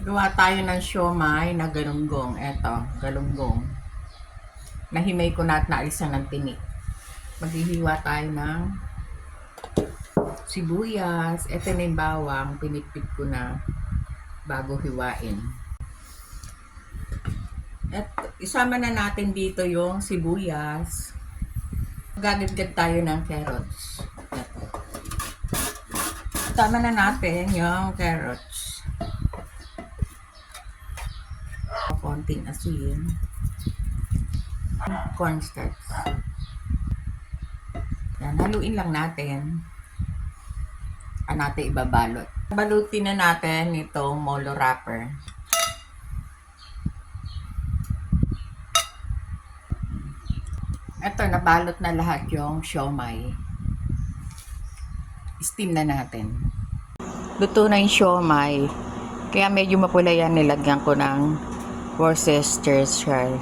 Gawa tayo ng siomai na galunggong. Eto, galunggong. Nahimay ko na at naalisan ng tinik. Maghihiwa tayo ng sibuyas. Eto na yung bawang. Pinitpit ko na bago hiwain. At isama na natin dito yung sibuyas. Gagad-gad tayo ng carrots. Eto. Isama na natin yung carrots. Konting asin, cornstarch. Yan, haluin lang natin. Natin ibabalot. Balutin na natin itong molo wrapper. Ito, nabalot na lahat yung siomai. Steam na natin. Luto na yung siomai. Kaya medyo mapula yan, nilagyan ko ng Worcestershire